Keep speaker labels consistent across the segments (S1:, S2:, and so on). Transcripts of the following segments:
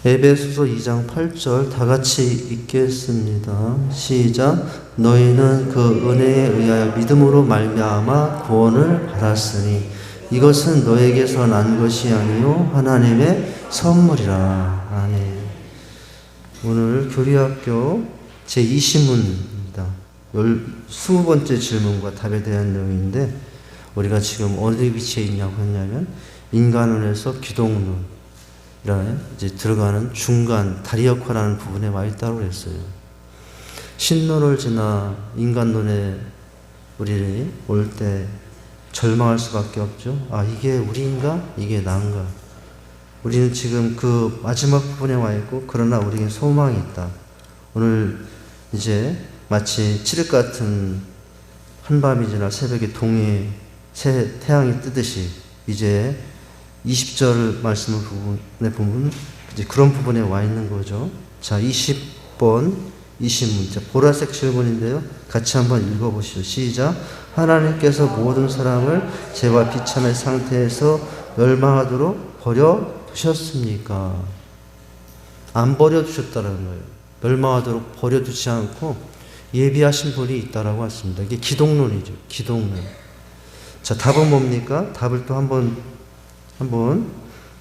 S1: 에베소서 2장 8절 다 같이 읽겠습니다. 시작. 너희는 그 은혜에 의하여 믿음으로 말미암아 구원을 받았으니 이것은 너에게서 난 것이 아니요 하나님의 선물이라. 아멘. 오늘 교리학교 제20문입니다. 20번째 질문과 답에 대한 내용인데, 우리가 지금 어느 위치에 있냐고 했냐면 인간론에서 기독론 이제 들어가는 중간 다리 역할하는 부분에 와 있다고 그랬어요. 신론을 지나 인간론에 우리 올 때 절망할 수밖에 없죠. 아, 이게 우리인가? 이게 나인가? 우리는 지금 그 마지막 부분에 와 있고, 그러나 우리에게 소망이 있다. 오늘 이제 마치 칠흑 같은 한밤이 지나 새벽에 동해 새 태양이 뜨듯이 이제 20절 말씀을 보면 이제 그런 부분에 와 있는 거죠. 자, 20번 20문자 보라색 질문인데요. 같이 한번 읽어보시죠. 시작. 하나님께서 모든 사람을 죄와 비참의 상태에서 멸망하도록 버려두셨습니까? 안 버려두셨다는 거예요. 멸망하도록 버려두지 않고 예비하신 분이 있다라고 했습니다. 이게 기독론이죠. 기독론. 자, 답은 뭡니까? 답을 또 한번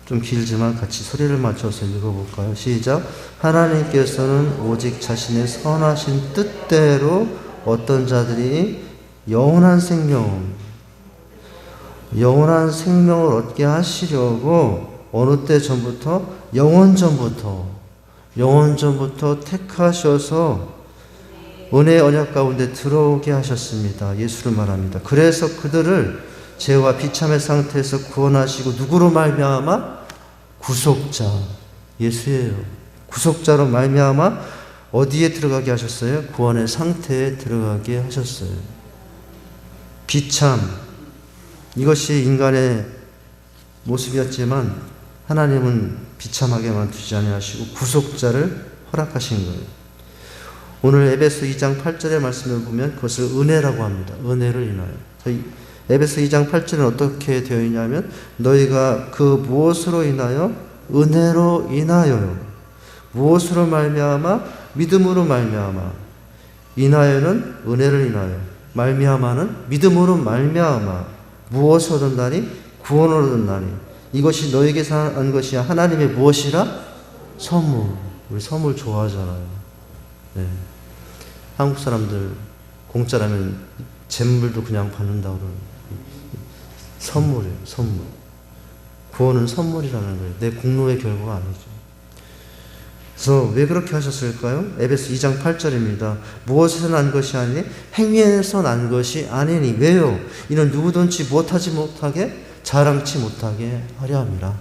S1: 좀 길지만 같이 소리를 맞춰서 읽어볼까요? 시작. 하나님께서는 오직 자신의 선하신 뜻대로 어떤 자들이 영원한 생명을 얻게 하시려고 어느 때 전부터 영원 전부터 택하셔서 은혜의 언약 가운데 들어오게 하셨습니다. 예수를 말합니다. 그래서 그들을 죄와 비참의 상태에서 구원하시고 누구로 말미암아? 구속자. 예수예요. 구속자로 말미암아 어디에 들어가게 하셨어요? 구원의 상태에 들어가게 하셨어요. 비참. 이것이 인간의 모습이었지만 하나님은 비참하게만 두지 아니하시고 구속자를 허락하신 거예요. 오늘 에베소 2장 8절의 말씀을 보면 그것을 은혜라고 합니다. 은혜를 인하여. 에베소 2장 8절은 어떻게 되어 있냐면 너희가 그 무엇으로 인하여? 은혜로 인하여요. 무엇으로 말미암아? 믿음으로 말미암아. 인하여는 은혜를 인하여. 말미암아는 믿음으로 말미암아. 무엇을 얻었나니? 구원을 얻었나니. 이것이 너에게서 한 것이 하나님의 무엇이라? 선물. 우리 선물 좋아하잖아요. 네. 한국 사람들 공짜라면 잿물도 그냥 받는다고 그러는. 선물이에요. 선물. 구원은 선물이라는 거예요. 내 공로의 결과가 아니죠. 그래서 왜 그렇게 하셨을까요? 에베소 2장 8절입니다. 무엇에서 난 것이 아니니 행위에서 난 것이 아니니. 왜요? 이는 누구든지 무엇하지 못하게 자랑치 못하게 하려 함이라.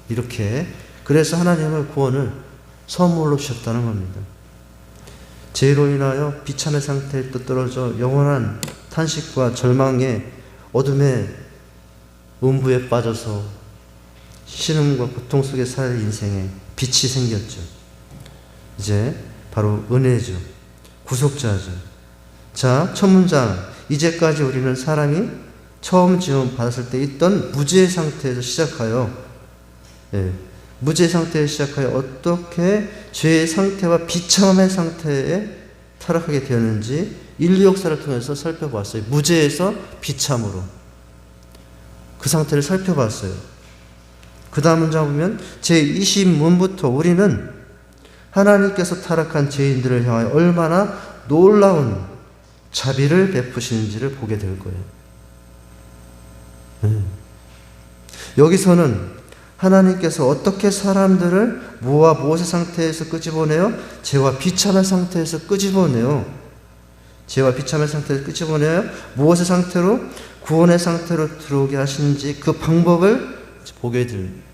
S1: 이렇게. 그래서 하나님은 구원을 선물로 주셨다는 겁니다. 죄로 인하여 비참의 상태에 또 떨어져 영원한 탄식과 절망의 어둠의 음부에 빠져서 신음과 고통 속에 살 인생에 빛이 생겼죠. 이제 바로 은혜죠. 구속자죠. 자, 첫 문장. 이제까지 우리는 사람이 처음 지음 받았을 때 있던 무죄의 상태에서 시작하여, 무죄의 상태에서 시작하여 어떻게 죄의 상태와 비참함의 상태에 타락하게 되었는지 인류 역사를 통해서 살펴봤어요. 무죄에서 비참으로 그 상태를 살펴봤어요. 그 다음 문장 보면 제20문부터 우리는 하나님께서 타락한 죄인들을 향하여 얼마나 놀라운 자비를 베푸시는지를 보게 될 거예요. 여기서는 하나님께서 어떻게 사람들을 뭐와 무엇의 상태에서 끄집어내요? 죄와 비참한 상태에서 끄집어내요. 죄와 비참한 상태에서 끄집어내요. 무엇의 상태로? 구원의 상태로 들어오게 하시는지 그 방법을 보게 됩니다.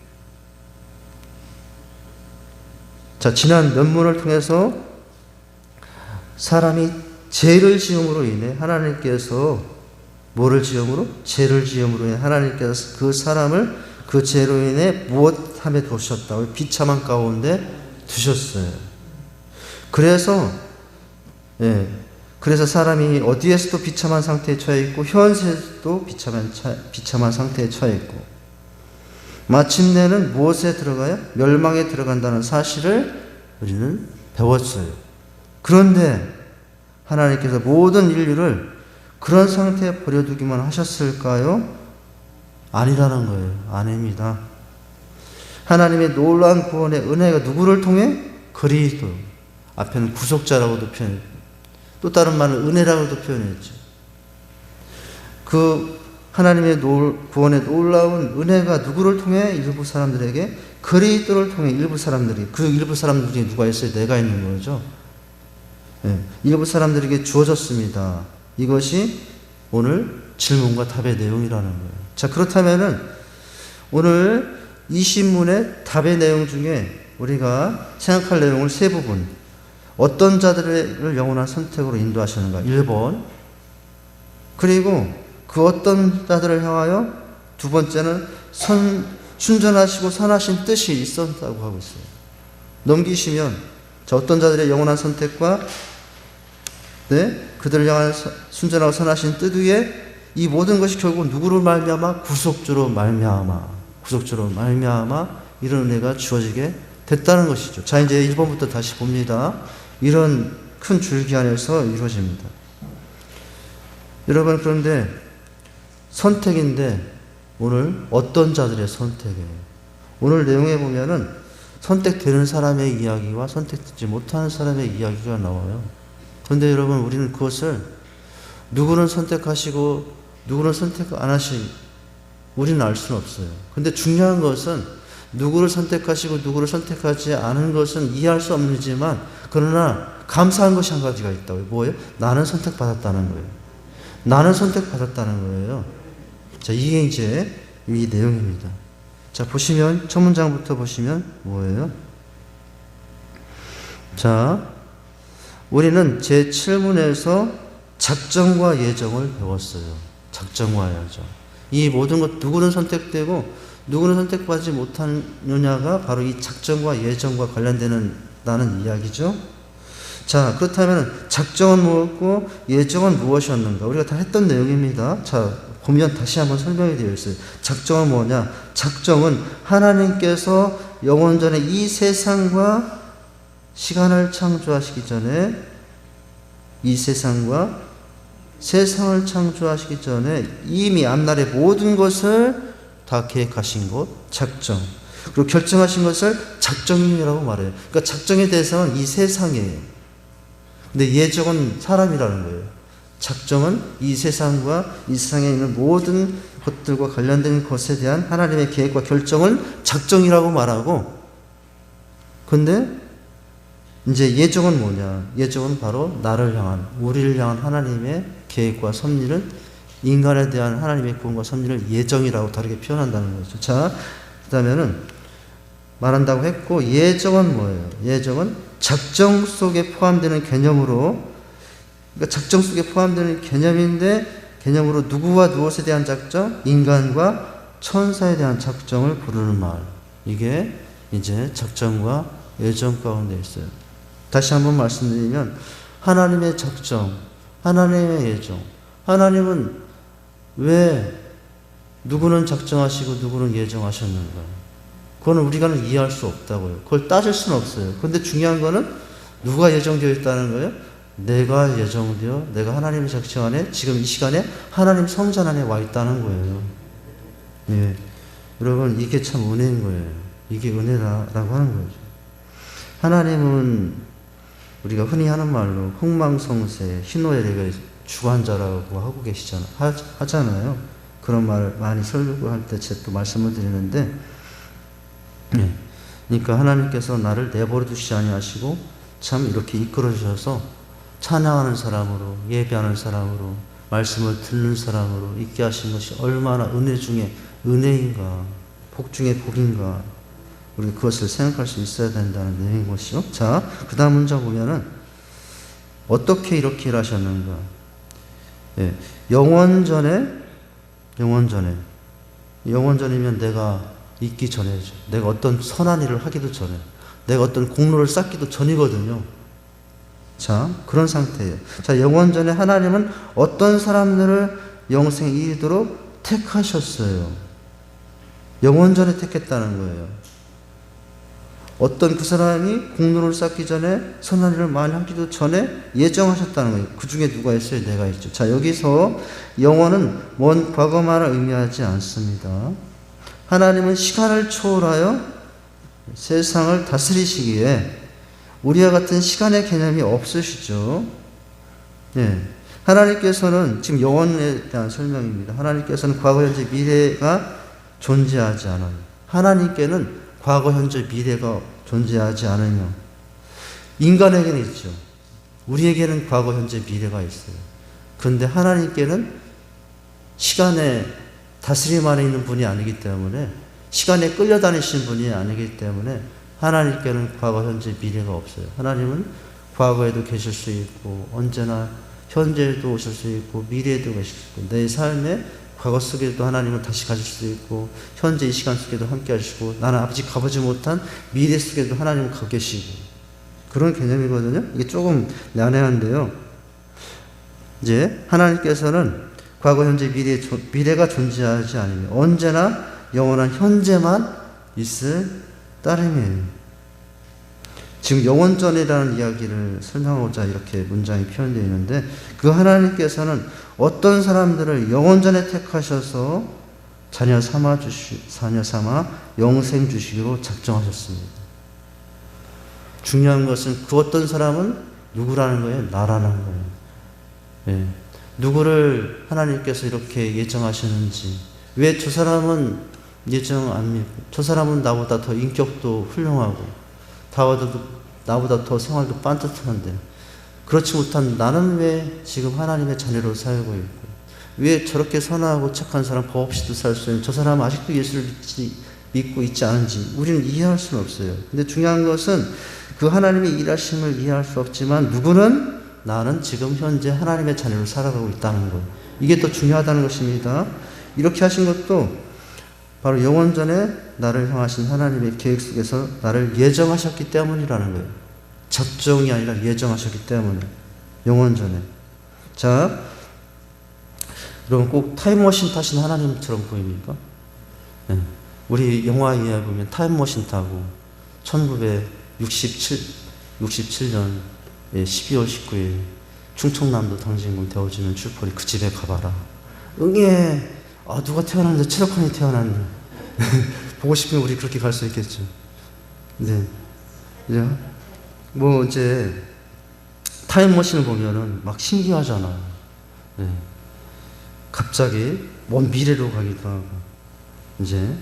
S1: 자, 지난 면문을 통해서 사람이 죄를 지음으로 인해 하나님께서 뭐를 지음으로? 죄를 지음으로 인해 하나님께서 그 사람을 그 죄로 인해 무엇함에 두셨다고? 비참한 가운데 두셨어요. 그래서 사람이 어디에서도 비참한 상태에 처해 있고 현세도 비참한 상태에 처해 있고, 마침내는 무엇에 들어가요? 멸망에 들어간다는 사실을 우리는 배웠어요. 그런데 하나님께서 모든 인류를 그런 상태에 버려두기만 하셨을까요? 아니라는 거예요. 아닙니다. 하나님의 놀라운 구원의 은혜가 누구를 통해? 그리스도. 앞에는 구속자라고도 표현했고 또 다른 말은 은혜라고도 표현했죠. 그 하나님의 구원의 놀라운 은혜가 누구를 통해? 일부 사람들에게, 그리스도를 통해 일부 사람들이, 그 일부 사람들 중에 누가 있어요? 내가 있는 거죠. 네, 일부 사람들에게 주어졌습니다. 이것이 오늘 질문과 답의 내용이라는 거예요. 자, 그렇다면은 오늘 이 신문의 답의 내용 중에 우리가 생각할 내용을 세 부분, 어떤 자들을 영원한 선택으로 인도하시는가? 1번. 그리고 그 어떤 자들을 향하여 두 번째는 순전하시고 선하신 뜻이 있었다고 하고 있어요. 넘기시면 자, 어떤 자들의 영원한 선택과 그들을 향한 순전하고 선하신 뜻 위에 이 모든 것이 결국 누구로 말미암아? 구속주로 말미암아 이런 은혜가 주어지게 됐다는 것이죠. 자, 이제 1번부터 다시 봅니다. 이런 큰 줄기 안에서 이루어집니다. 여러분, 그런데 선택인데 오늘 어떤 자들의 선택이에요? 오늘 내용에 보면은 선택되는 사람의 이야기와 선택되지 못하는 사람의 이야기가 나와요. 그런데 여러분, 우리는 그것을 누구는 선택하시고 누구는 선택 안 하시고 우리는 알 수는 없어요. 그런데 중요한 것은 누구를 선택하시고 누구를 선택하지 않은 것은 이해할 수 없지만 그러나 감사한 것이 한 가지가 있다고요. 뭐예요? 나는 선택받았다는 거예요. 나는 선택받았다는 거예요. 자, 이게 이제 이 내용입니다. 자, 보시면 첫 문장부터 보시면 뭐예요? 자, 우리는 제7문에서 작정과 예정을 배웠어요. 작정과 예정. 이 모든 것 누구는 선택되고 누구는 선택받지 못하느냐가 바로 이 작정과 예정과 관련되는 이야기죠. 자, 그렇다면 작정은 무엇이고 예정은 무엇이었는가? 우리가 다 했던 내용입니다. 자, 보면 다시 한번 설명이 되어 있어요. 작정은 뭐냐? 작정은 하나님께서 영원전에 이 세상과 시간을 창조하시기 전에 이 세상과 세상을 창조하시기 전에 이미 앞날의 모든 것을 다 계획하신 것, 작정. 그리고 결정하신 것을 작정이라고 말해요. 그러니까 작정의 대상은 이 세상이에요. 근데 예정은 사람이라는 거예요. 작정은 이 세상과 이 세상에 있는 모든 것들과 관련된 것에 대한 하나님의 계획과 결정을 작정이라고 말하고, 근데 이제 예정은 뭐냐? 예정은 바로 나를 향한, 우리를 향한 하나님의 계획과 섭리를, 인간에 대한 하나님의 구원과 섭리를 예정이라고 다르게 표현한다는 거죠. 자, 그 다음에는 말한다고 했고, 예정은 뭐예요? 예정은 작정 속에 포함되는 개념으로, 그러니까 작정 속에 포함되는 개념으로 누구와 무엇에 대한 작정? 인간과 천사에 대한 작정을 부르는 말. 이게 이제 작정과 예정 가운데 있어요. 다시 한번 말씀드리면 하나님의 작정, 하나님의 예정. 하나님은 왜 누구는 작정하시고 누구는 예정하셨는가? 그거는 우리가는 이해할 수 없다고요. 그걸 따질 수는 없어요. 그런데 중요한 거는 누가 예정되어 있다는 거예요? 내가 예정되어, 내가 하나님의 작정 안에 지금 이 시간에 하나님 성전 안에 와 있다는 거예요. 예. 여러분, 이게 참 은혜인 거예요. 이게 은혜라고 하는 거죠. 하나님은 우리가 흔히 하는 말로 흥망성쇠, 희노애락의 주관자라고 하고 계시잖아요. 하잖아요. 그런 말을 많이 설교할 때 제가 또 말씀을 드리는데, 예. 그러니까 하나님께서 나를 내버려 두시지 아니하시고 참 이렇게 이끌어 주셔서 찬양하는 사람으로, 예배하는 사람으로, 말씀을 듣는 사람으로 있게 하신 것이 얼마나 은혜 중에 은혜인가, 복 중에 복인가, 우리 그것을 생각할 수 있어야 된다는 내용인 것이요. 자, 그 다음 문장 보면은 어떻게 이렇게 일하셨는가? 예, 영원전이면 내가 있기 전에죠. 내가 어떤 선한 일을 하기도 전에, 내가 어떤 공로를 쌓기도 전이거든요. 자, 그런 상태예요. 자, 영원전에 하나님은 어떤 사람들을 영생에 이르도록 택하셨어요. 영원전에 택했다는 거예요. 어떤 그 사람이 공로를 쌓기 전에 선한 일을 많이 하기도 전에 예정하셨다는 거예요. 그 중에 누가 있어요? 내가 있죠. 자, 여기서 영원은 먼 과거만을 의미하지 않습니다. 하나님은 시간을 초월하여 세상을 다스리시기에 우리와 같은 시간의 개념이 없으시죠. 네. 하나님께서는 지금 영원에 대한 설명입니다. 하나님께서는 과거, 현재, 미래가 존재하지 않아요. 하나님께는 과거, 현재, 미래가 존재하지 않으며 인간에게는 있죠. 우리에게는 과거, 현재, 미래가 있어요. 그런데 하나님께는 시간의 다스림 안에 있는 분이 아니기 때문에, 시간에 끌려다니신 분이 아니기 때문에 하나님께는 과거, 현재, 미래가 없어요. 하나님은 과거에도 계실 수 있고 언제나 현재에도 오실 수 있고 미래에도 계실 수 있고, 내 삶의 과거 속에도 하나님은 다시 가실 수 있고 현재 이 시간 속에도 함께 하시고, 나는 아직 가보지 못한 미래 속에도 하나님은 가 계시고, 그런 개념이거든요. 이게 조금 난해한데요. 이제 하나님께서는 과거, 현재, 미래가 존재하지 않으며 언제나 영원한 현재만 있을 따름이에요. 지금 영원전이라는 이야기를 설명하고자 이렇게 문장이 표현되어 있는데, 그 하나님께서는 어떤 사람들을 영원전에 택하셔서 자녀 삼아 영생 주시기로 작정하셨습니다. 중요한 것은 그 어떤 사람은 누구라는 거예요? 나라는 거예요. 예. 누구를 하나님께서 이렇게 예정하시는지, 왜 저 사람은 예정 안 믿고, 저 사람은 나보다 더 인격도 훌륭하고 나보다 더 생활도 반듯한데 그렇지 못한 나는 왜 지금 하나님의 자녀로 살고 있고, 왜 저렇게 선하고 착한 사람 법 없이도 살 수 있는 저 사람은 아직도 예수를 믿고 있지 않은지 우리는 이해할 수는 없어요. 근데 중요한 것은 그 하나님의 일하심을 이해할 수 없지만 누구는 나는 지금 현재 하나님의 자녀로 살아가고 있다는 것, 이게 더 중요하다는 것입니다. 이렇게 하신 것도 바로 영원전에 나를 향하신 하나님의 계획 속에서 나를 예정하셨기 때문이라는 거예요. 작정이 아니라 예정하셨기 때문에, 영원전에. 자, 여러분 꼭 타임머신 타신 하나님처럼 보입니까? 네. 우리 영화 이해 보면 타임머신 타고 1967년 12월 19일 충청남도 당진군 대오지면 출포리 그 집에 가봐라. 응애, 누가 태어났는데 최덕환이 태어났네. 보고 싶으면 우리 그렇게 갈 수 있겠죠. 네. 뭐 이제 타임머신을 보면은 막 신기하잖아. 네. 갑자기 먼 미래로 가기도 하고. 이제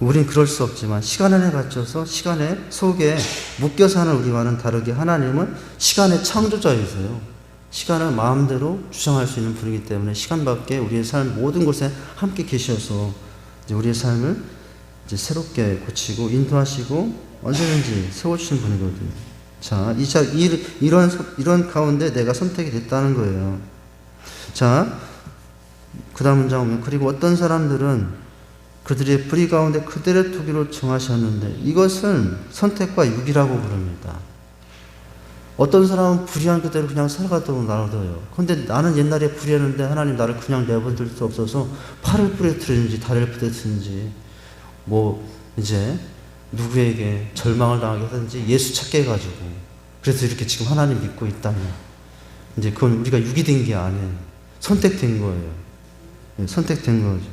S1: 우리는 그럴 수 없지만 시간에 갇혀서 시간의 속에 묶여 사는 우리와는 다르게 하나님은 시간의 창조자이세요. 시간을 마음대로 주장할 수 있는 분이기 때문에 시간 밖에 우리의 삶 모든 곳에 함께 계셔서 이제 우리의 삶을 이제 새롭게 고치고 인도하시고 언제든지 세워주시는 분이거든요. 자, 이런 가운데 내가 선택이 됐다는 거예요. 자, 그 다음 문장 보면, 그리고 어떤 사람들은 그들의 불의 가운데 그들의 투기로 정하셨는데, 이것은 선택과 유기라고 부릅니다. 어떤 사람은 불의한 그대로 그냥 살아가도록 놔둬요. 그런데 나는 옛날에 불의했는데 하나님 나를 그냥 내버릴 수 없어서 팔을 부러뜨리든지 다리를 부러뜨리든지 뭐 이제 누구에게 절망을 당하게 하든지 예수 찾게 해가지고, 그래서 이렇게 지금 하나님 믿고 있다면 이제 그건 우리가 유기된 게 아니에요. 선택된 거예요. 네, 선택된 거죠.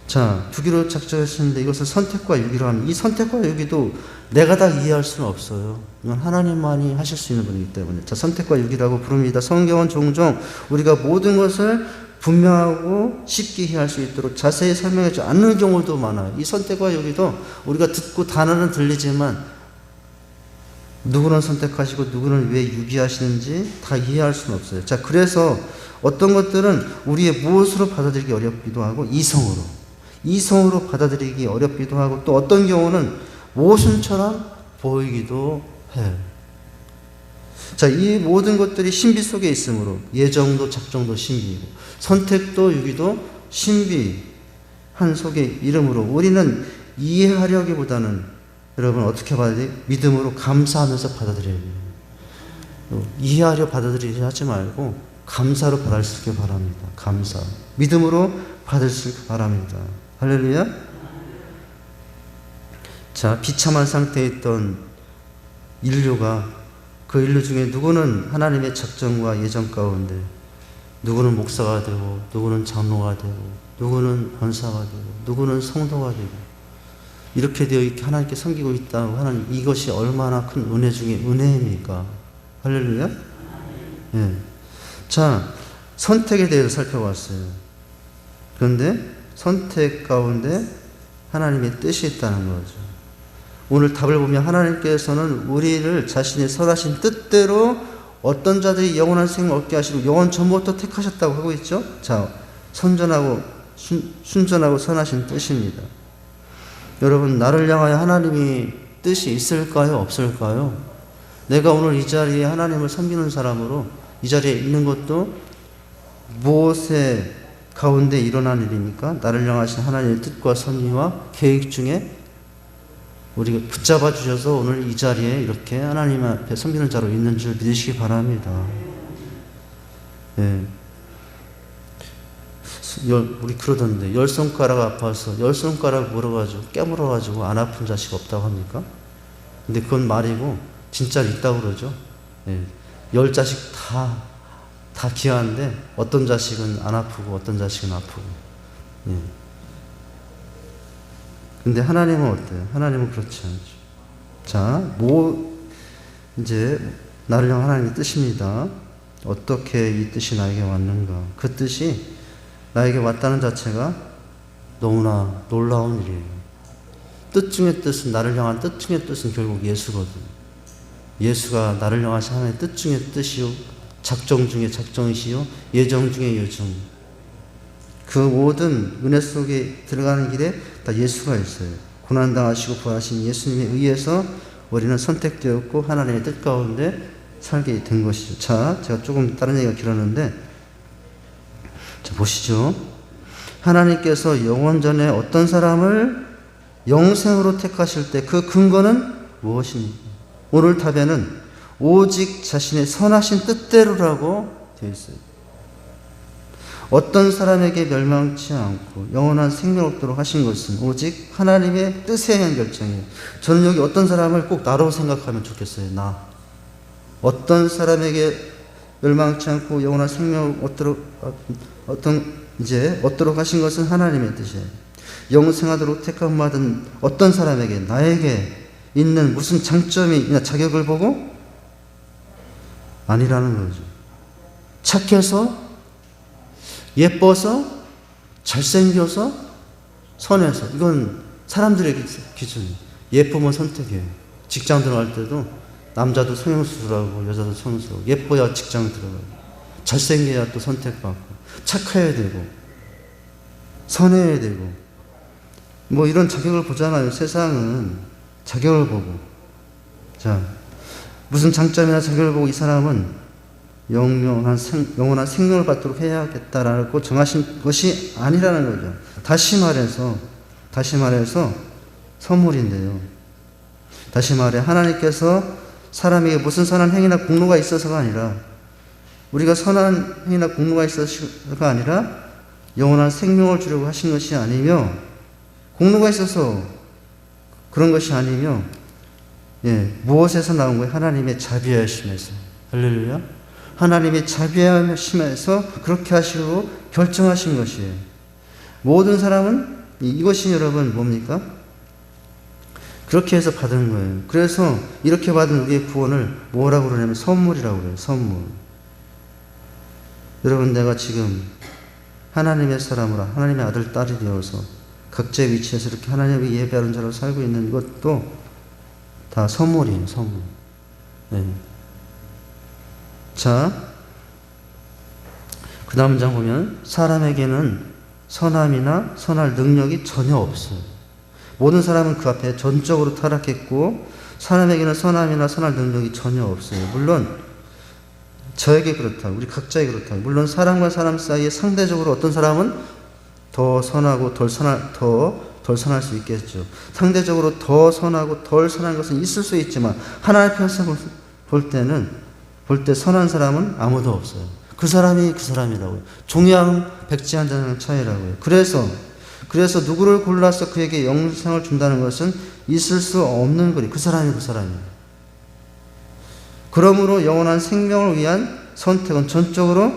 S1: 자, 두 개로 작정했었는데 이것을 선택과 유기로 하면, 이 선택과 유기도 내가 다 이해할 수는 없어요. 이건 하나님만이 하실 수 있는 분이기 때문에. 자, 선택과 유기라고 부릅니다. 성경은 종종 우리가 모든 것을 분명하고 쉽게 이해할 수 있도록 자세히 설명하지 않는 경우도 많아요. 이 선택과 유기도 우리가 듣고 단어는 들리지만 누구는 선택하시고 누구는 왜 유기하시는지 다 이해할 수는 없어요. 자, 그래서 어떤 것들은 우리의 무엇으로 받아들이기 어렵기도 하고 이성으로 받아들이기 어렵기도 하고, 또 어떤 경우는 모순처럼 보이기도 해요. 자, 이 모든 것들이 신비 속에 있으므로 예정도 작정도 신비이고 선택도 유기도 신비한 속에 이름으로 우리는 이해하려기보다는 여러분 어떻게 받아들여야 돼요? 믿음으로 감사하면서 받아들여야 돼요. 이해하려 받아들이지 하지 말고 감사로 받을 수 있길 바랍니다. 감사. 믿음으로 받을 수 있길 바랍니다. 할렐루야. 자, 비참한 상태에 있던 인류가 그 인류 중에 누구는 하나님의 작정과 예정 가운데 누구는 목사가 되고 누구는 장로가 되고 누구는 권사가 되고 누구는 성도가 되고 이렇게 되어 이렇게 하나님께 섬기고 있다고 하는 이것이 얼마나 큰 은혜 중에 은혜입니까? 할렐루야? 예. 자, 선택에 대해서 살펴봤어요. 그런데 선택 가운데 하나님의 뜻이 있다는 거죠. 오늘 답을 보면 하나님께서는 우리를 자신의 선하신 뜻대로 어떤 자들이 영원한 생명을 얻게 하시고 영원 전부터 택하셨다고 하고 있죠. 자, 선전하고 순전하고 선하신 뜻입니다. 여러분, 나를 향하여 하나님이 뜻이 있을까요? 없을까요? 내가 오늘 이 자리에 하나님을 섬기는 사람으로 이 자리에 있는 것도 무엇의 가운데 일어난 일입니까? 나를 향하신 하나님의 뜻과 섭리와 계획 중에 우리가 붙잡아 주셔서 오늘 이 자리에 이렇게 하나님 앞에 섬기는 자로 있는 줄 믿으시기 바랍니다. 예. 우리 그러던데 10손가락 아파서 10손가락 물어가지고 깨물어가지고 안 아픈 자식 없다고 합니까? 근데 그건 말이고 진짜로 있다고 그러죠. 예. 10자식 다 귀한데 어떤 자식은 안 아프고 어떤 자식은 아프고. 예. 근데 하나님은 어때요? 하나님은 그렇지 않죠. 자, 이제 나를 향한 하나님의 뜻입니다. 어떻게 이 뜻이 나에게 왔는가? 그 뜻이 나에게 왔다는 자체가 너무나 놀라운 일이에요. 뜻 중의 뜻은, 나를 향한 뜻 중의 뜻은 결국 예수거든. 예수가 나를 향하신 하나님의 뜻 중의 뜻이요, 작정 중에 작정이시요, 예정 중에 예정. 그 모든 은혜 속에 들어가는 길에 다 예수가 있어요. 고난당하시고 부활하신 예수님에 의해서 우리는 선택되었고 하나님의 뜻 가운데 살게 된 것이죠. 자, 제가 조금 다른 얘기가 길었는데, 자, 보시죠. 하나님께서 영원 전에 어떤 사람을 영생으로 택하실 때 그 근거는 무엇입니까? 오늘 답에는 오직 자신의 선하신 뜻대로라고 되어 있어요. 어떤 사람에게 멸망치 않고 영원한 생명을 얻도록 하신 것은 오직 하나님의 뜻에 의한 결정이에요. 저는 여기 어떤 사람을 꼭 나로 생각하면 좋겠어요. 나. 어떤 사람에게 멸망치 않고 영원한 생명을 얻도록 하신 것은 하나님의 뜻이에요. 영생하도록 택함 받은 어떤 사람에게, 나에게 있는 무슨 장점이나 자격을 보고 아니라는 거죠. 착해서, 예뻐서, 잘생겨서, 선해서. 이건 사람들의 기준이에요. 예쁘면 선택해요. 직장 들어갈 때도 남자도 성형수술하고 여자도 성형수술하고, 예뻐야 직장 들어가고, 잘생겨야 또 선택받고, 착해야 되고, 선해야 되고, 뭐 이런 자격을 보잖아요. 세상은 자격을 보고. 자, 무슨 장점이나 자격을 보고 이 사람은 영원한 생명을 받도록 해야겠다라고 정하신 것이 아니라는 거죠. 다시 말해서 선물인데요. 다시 말해 하나님께서 사람에게 무슨 선한 행위나 공로가 있어서가 아니라, 우리가 선한 행위나 공로가 있어서가 아니라 영원한 생명을 주려고 하신 것이 아니며, 공로가 있어서 그런 것이 아니며, 예, 무엇에서 나온 거예요? 하나님의 자비하심에서. 할렐루야. 하나님의 자비하심에서 그렇게 하시고 결정하신 것이에요. 모든 사람은 이것이 여러분 뭡니까? 그렇게 해서 받은 거예요. 그래서 이렇게 받은 우리의 구원을 뭐라고 그러냐면 선물이라고 그래요. 선물. 여러분, 내가 지금 하나님의 사람으로, 하나님의 아들, 딸이 되어서 각자의 위치에서 이렇게 하나님을 예배하는 자로 살고 있는 것도 다 선물이에요. 선물. 네. 자, 그 다음 장 보면 사람에게는 선함이나 선할 능력이 전혀 없어요. 모든 사람은 그 앞에 전적으로 타락했고 사람에게는 선함이나 선할 능력이 전혀 없어요. 물론 저에게 그렇다, 우리 각자에게 그렇다. 물론 사람과 사람 사이에 상대적으로 어떤 사람은 더 선하고 덜 선할 수 있겠죠. 상대적으로 더 선하고 덜 선한 것은 있을 수 있지만 하나님 앞에서 볼 때 선한 사람은 아무도 없어요. 그 사람이 그 사람이라고요. 종양 백지한다는 차이라고요. 그래서 그래서 누구를 골라서 그에게 영생을 준다는 것은 있을 수 없는 거리. 그 사람이에요. 그러므로 영원한 생명을 위한 선택은 전적으로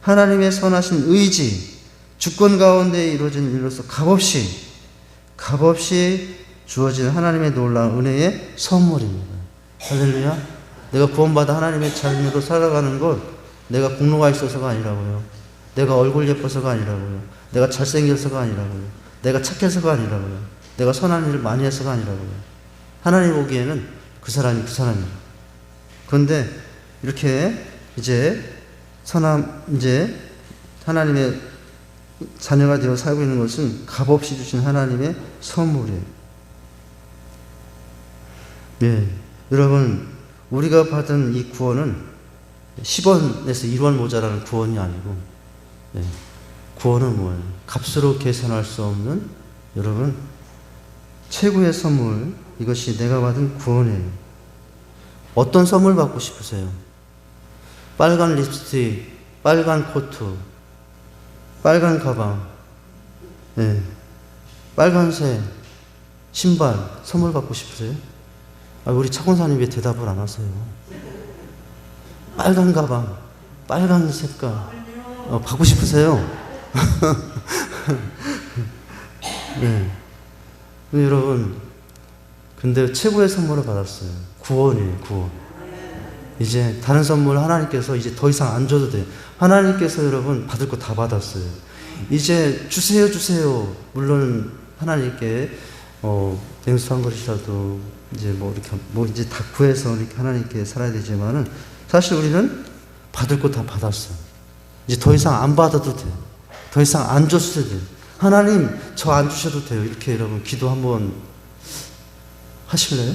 S1: 하나님의 선하신 의지, 주권 가운데 이루어진 일로서 값없이 주어진 하나님의 놀라운 은혜의 선물입니다. 할렐루야. 내가 구원받아 하나님의 자녀로 살아가는 것, 내가 공로가 있어서가 아니라고요. 내가 얼굴 예뻐서가 아니라고요. 내가 잘생겨서가 아니라고요. 내가 착해서가 아니라고요. 내가 선한 일을 많이 해서가 아니라고요. 하나님 보기에는 그 사람이에요. 그런데 이렇게 이제 하나님의 자녀가 되어 살고 있는 것은 값없이 주신 하나님의 선물이에요. 네. 여러분, 우리가 받은 이 구원은 10원에서 1원 모자라는 구원이 아니고, 네. 구원은 뭐예요? 값으로 계산할 수 없는, 여러분, 최고의 선물, 이것이 내가 받은 구원이에요. 어떤 선물 받고 싶으세요? 빨간 립스틱, 빨간 코트, 빨간 가방, 네. 빨간색 신발 선물 받고 싶으세요? 우리 차권사님 왜 대답을 안 하세요? 빨간 가방, 빨간 색깔 받고 싶으세요? 네. 여러분, 근데 최고의 선물을 받았어요. 구원이에요, 구원. 이제 다른 선물 하나님께서 이제 더 이상 안 줘도 돼요. 하나님께서 여러분 받을 거 다 받았어요. 이제 주세요. 물론 하나님께 냉수 한 그릇이라도 이제 이렇게 이제 다 구해서 이렇게 하나님께 살아야 되지만은 사실 우리는 받을 거 다 받았어요. 이제 더 이상 안 받아도 돼요. 더 이상 안 줬어도 돼요. 하나님 저 안 주셔도 돼요. 이렇게 여러분 기도 한번 하실래요?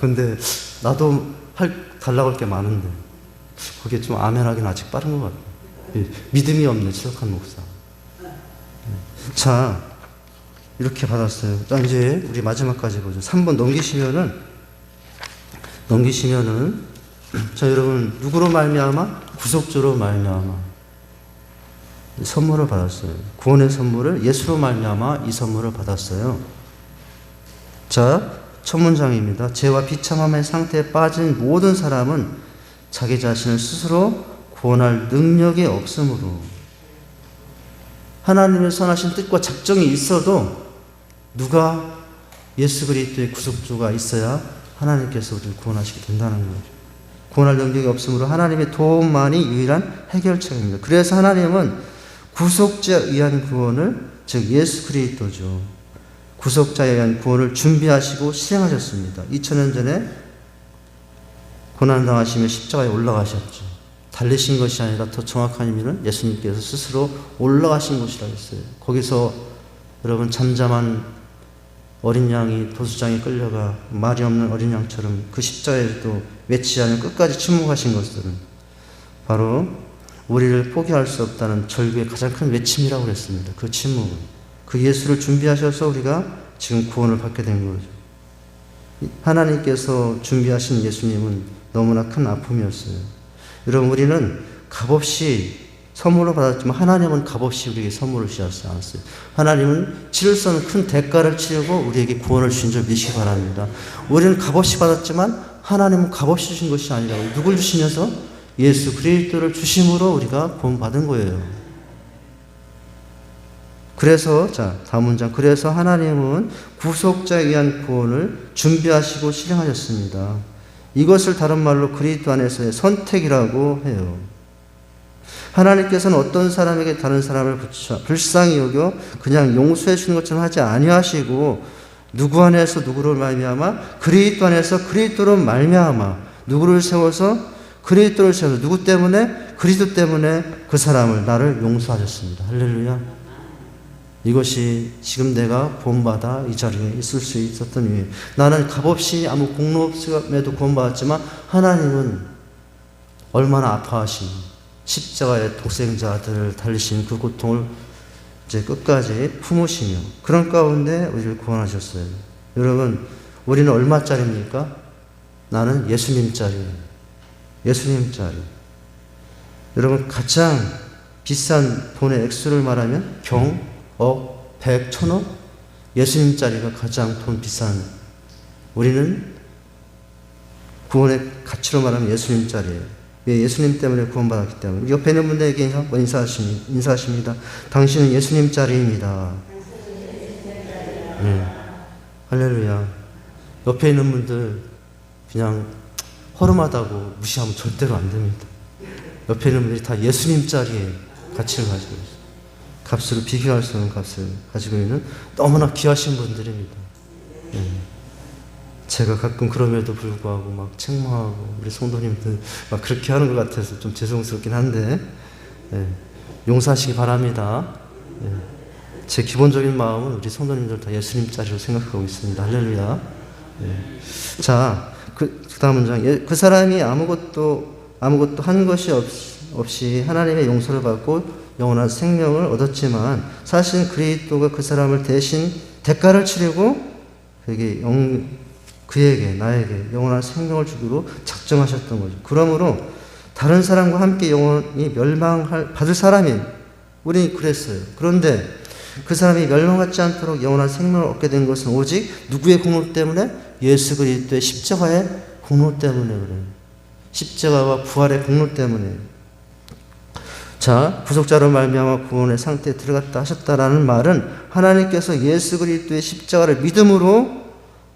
S1: 근데 나도 달라고 할 게 많은데 그게 좀 아멘하기는 아직 빠른 것 같아요. 믿음이 없네, 지독한 목사. 자, 이렇게 받았어요. 자, 이제 우리 마지막까지 보죠. 3번 넘기시면은 자, 여러분, 누구로 말미암아? 구속주로 말미암아 선물을 받았어요. 구원의 선물을 예수로 말미암아 이 선물을 받았어요. 자, 첫 문장입니다. 죄와 비참함의 상태에 빠진 모든 사람은 자기 자신을 스스로 구원할 능력이 없으므로 하나님의 선하신 뜻과 작정이 있어도 누가 예수 그리스도의 구속주가 있어야 하나님께서 우리를 구원하시게 된다는 거죠. 구원할 능력이 없으므로 하나님의 도움만이 유일한 해결책입니다. 그래서 하나님은 구속자에 의한 구원을, 즉 예수 그리스도죠. 구속자에 의한 구원을 준비하시고 실행하셨습니다. 2000년 전에 고난당하시며 십자가에 올라가셨죠. 달리신 것이 아니라 더 정확한 의미는 예수님께서 스스로 올라가신 것이라고 했어요. 거기서 여러분 잠잠한 어린 양이 도수장에 끌려가 말이 없는 어린 양처럼 그 십자가에도 외치지 않으면 끝까지 침묵하신 것들은 바로 우리를 포기할 수 없다는 절규의 가장 큰 외침이라고 그랬습니다. 그 침묵은. 그 예수를 준비하셔서 우리가 지금 구원을 받게 된 거죠. 하나님께서 준비하신 예수님은 너무나 큰 아픔이었어요. 여러분, 우리는 값없이 선물을 받았지만 하나님은 값없이 우리에게 선물을 주시지 않았어요. 하나님은 치를 수 없는 큰 대가를 치르고 우리에게 구원을 주신 줄 믿으시기 바랍니다. 우리는 값없이 받았지만 하나님은 값없이 주신 것이 아니라고. 누굴 주시면서? 예수 그리스도를 주심으로 우리가 구원받은 거예요. 그래서 자, 다음 문장. 그래서 하나님은 구속자에 의한 구원을 준비하시고 실행하셨습니다. 이것을 다른 말로 그리스도 안에서의 선택이라고 해요. 하나님께서는 어떤 사람에게 다른 사람을 불쌍히 여겨 그냥 용서해 주는 것처럼 하지 아니하시고 누구 안에서 누구를 말미암아 그리스도 안에서 그리스도로 말미암아 누구를 세워서 그리스도를 세워서 누구 때문에? 그리스도 때문에 그 사람을 나를 용서하셨습니다. 할렐루야. 이것이 지금 내가 구원받아 이 자리에 있을 수 있었던 이유. 나는 값없이 아무 공로 없음에도 구원받았지만 하나님은 얼마나 아파하신 십자가의 독생자 아들을 달리신 그 고통을 이제 끝까지 품으시며 그런 가운데 우리를 구원하셨어요. 여러분, 우리는 얼마짜리입니까? 나는 예수님짜리예요. 예수님짜리. 여러분, 가장 비싼 돈의 액수를 말하면 경, 억, 백, 천억, 예수님짜리가 가장 돈 비싼, 우리는 구원의 가치로 말하면 예수님짜리예요. 왜? 예수님 때문에 구원받았기 때문에. 옆에 있는 분들에게 한번 인사하십니다. 당신은 예수님짜리입니다. 네. 할렐루야. 옆에 있는 분들 그냥 허름하다고 무시하면 절대로 안 됩니다. 옆에 있는 분들이 다 예수님짜리의 가치를 가지고 있어요. 값으로 비교할 수 없는 값을 가지고 있는 너무나 귀하신 분들입니다. 네. 제가 가끔 그럼에도 불구하고 막 책망하고 우리 성도님들 막 그렇게 하는 것 같아서 좀 죄송스럽긴 한데, 네. 용서하시기 바랍니다. 네. 제 기본적인 마음은 우리 성도님들 다 예수님짜리로 생각하고 있습니다. 할렐루야. 네. 자, 그 다음 문장. 그 사람이 아무것도 한 것이 없이 하나님의 용서를 받고 영원한 생명을 얻었지만, 사실 그리스도가 그 사람을 대신 대가를 치르고 나에게 영원한 생명을 주기로 작정하셨던 거죠. 그러므로 다른 사람과 함께 영원히 받을 사람인 우리는 그랬어요. 그런데 그 사람이 멸망하지 않도록 영원한 생명을 얻게 된 것은 오직 누구의 공로 때문에? 예수 그리스도의 십자가의 공로 때문에 그래요. 십자가와 부활의 공로 때문에. 자, 구속자로 말미암아 구원의 상태에 들어갔다 하셨다라는 말은 하나님께서 예수 그리스도의 십자가를 믿음으로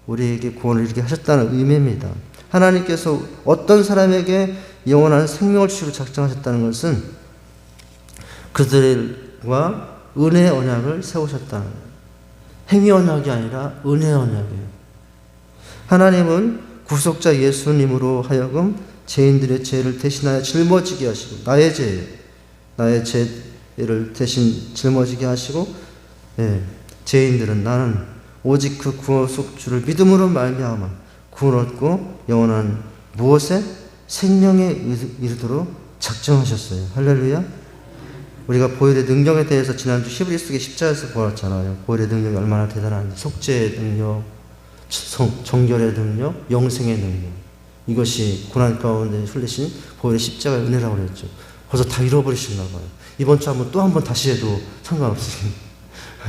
S1: 우리에게 구원을 이루게 하셨다는 의미입니다. 하나님께서 어떤 사람에게 영원한 생명을 주시고 작정하셨다는 것은 그들과 은혜의 언약을 세우셨다는 거예요. 행위 언약이 아니라 은혜의 언약이에요. 하나님은 구속자 예수님으로 하여금 죄인들의 죄를 대신하여 짊어지게 하시고, 나의 죄를 대신 짊어지게 하시고, 죄인들은 나는 오직 그 구속주를 믿음으로 말미암아 구원 얻고 영원한 무엇에? 생명에 이르도록 작정하셨어요. 할렐루야. 우리가 보혈의 능력에 대해서 지난주 히브리서의 십자가에서 보았잖아요. 보혈의 능력이 얼마나 대단한지. 속죄의 능력, 정결의 능력, 영생의 능력. 이것이 고난 가운데 흘리신 보혈의 십자가의 은혜라고 그랬죠. 벌써 다 잃어버리셨나 봐요. 이번 주 또 한 번 다시 해도 상관없으십니다.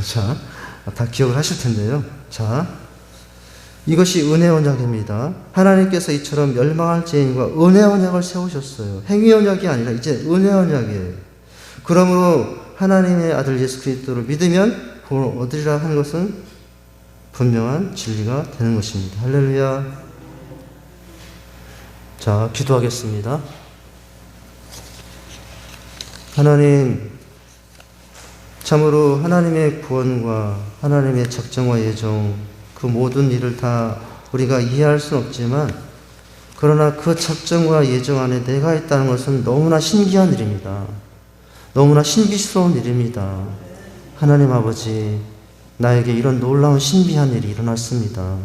S1: 자, 다 기억을 하실 텐데요. 자, 이것이 은혜 언약입니다. 하나님께서 이처럼 멸망할 죄인과 은혜 언약을 세우셨어요. 행위 언약이 아니라 이제 은혜 언약이에요. 그러므로 하나님의 아들 예수 그리스도를 믿으면 구원을 얻으리라 하는 것은 분명한 진리가 되는 것입니다. 할렐루야. 자, 기도하겠습니다. 하나님, 참으로 하나님의 구원과 하나님의 작정과 예정, 그 모든 일을 다 우리가 이해할 수는 없지만, 그러나 그 작정과 예정 안에 내가 있다는 것은 너무나 신기한 일입니다. 너무나 신비스러운 일입니다. 하나님 아버지, 나에게 이런 놀라운 신비한 일이 일어났습니다.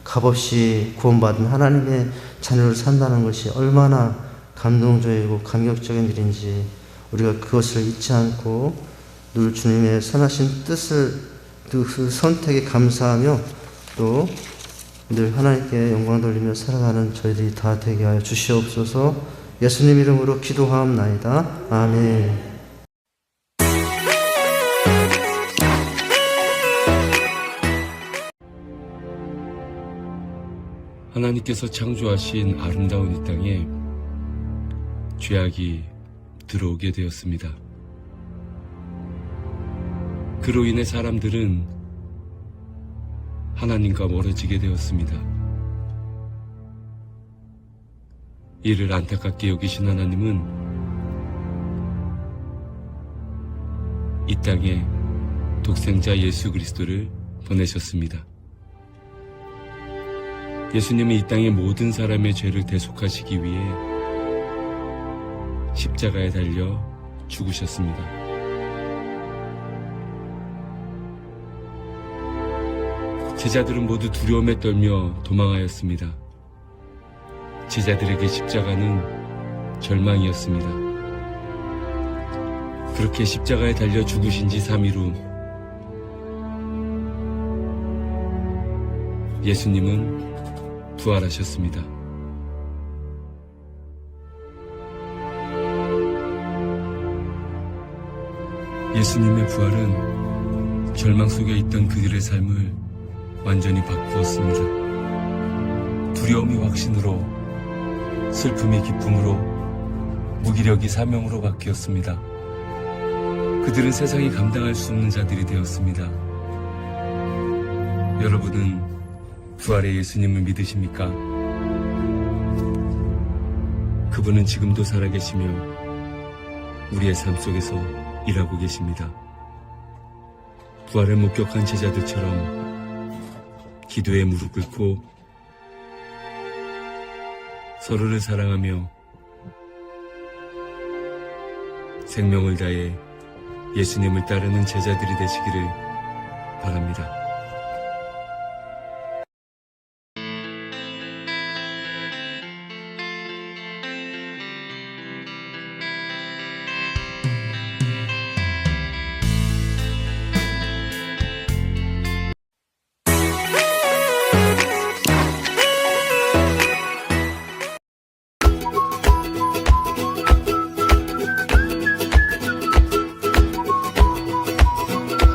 S1: 값없이 구원받은 하나님의 자녀를 산다는 것이 얼마나 감동적이고 감격적인 일인지 우리가 그것을 잊지 않고 늘 주님의 선하신 뜻을, 그 선택에 감사하며 또 늘 하나님께 영광 돌리며 살아가는 저희들이 다 되게 하여 주시옵소서. 예수님 이름으로 기도하옵나이다. 아멘.
S2: 하나님께서 창조하신 아름다운 이 땅에 죄악이 들어오게 되었습니다. 그로 인해 사람들은 하나님과 멀어지게 되었습니다. 이를 안타깝게 여기신 하나님은 이 땅에 독생자 예수 그리스도를 보내셨습니다. 예수님은 이 땅의 모든 사람의 죄를 대속하시기 위해 십자가에 달려 죽으셨습니다. 제자들은 모두 두려움에 떨며 도망하였습니다. 제자들에게 십자가는 절망이었습니다. 그렇게 십자가에 달려 죽으신 지 3일 후 예수님은 부활하셨습니다. 예수님의 부활은 절망 속에 있던 그들의 삶을 완전히 바꾸었습니다. 두려움이 확신으로, 슬픔이 기쁨으로, 무기력이 사명으로 바뀌었습니다. 그들은 세상이 감당할 수 없는 자들이 되었습니다. 여러분은 부활의 예수님을 믿으십니까? 그분은 지금도 살아계시며 우리의 삶 속에서 일하고 계십니다. 부활을 목격한 제자들처럼 기도에 무릎 꿇고 서로를 사랑하며 생명을 다해 예수님을 따르는 제자들이 되시기를 바랍니다.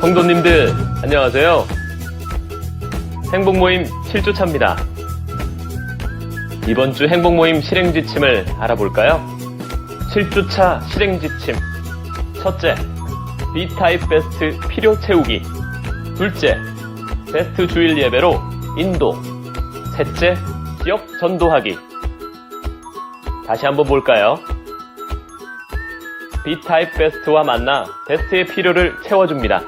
S3: 성도님들 안녕하세요. 행복모임 7주차입니다. 이번 주 행복모임 실행지침을 알아볼까요? 7주차 실행지침. 첫째, B타입 베스트 필요 채우기. 둘째, 베스트 주일 예배로 인도. 셋째, 지역 전도하기. 다시 한번 볼까요? B타입 베스트와 만나 베스트의 필요를 채워줍니다.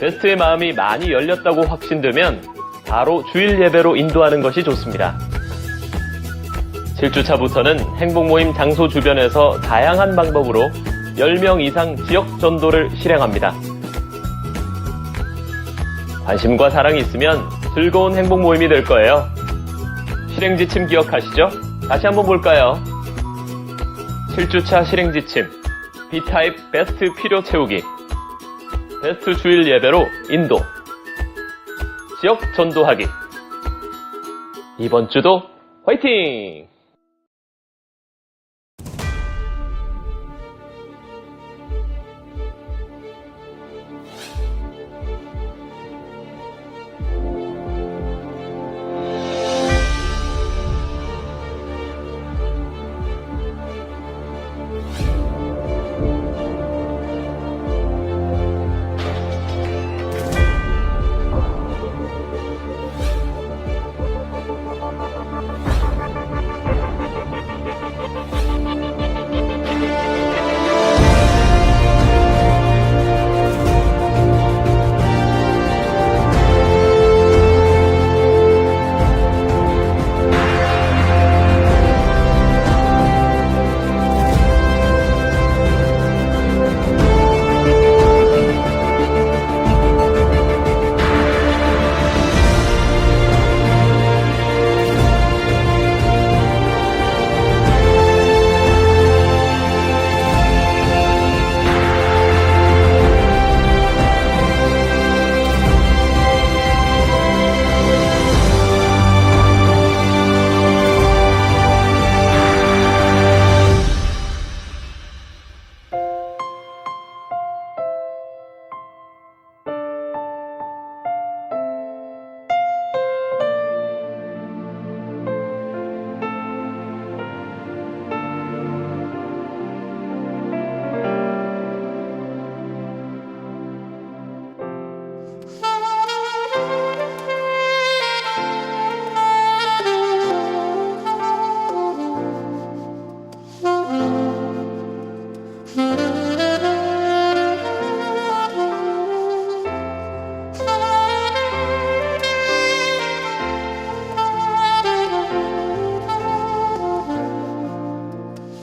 S3: 베스트의 마음이 많이 열렸다고 확신되면 바로 주일 예배로 인도하는 것이 좋습니다. 7주차부터는 행복모임 장소 주변에서 다양한 방법으로 10명 이상 지역 전도를 실행합니다. 관심과 사랑이 있으면 즐거운 행복모임이 될 거예요. 실행지침 기억하시죠? 다시 한번 볼까요? 7주차 실행지침 B타입 베스트 필요 채우기. 베스트 주일 예배로 인도. 지역 전도하기. 이번 주도 화이팅!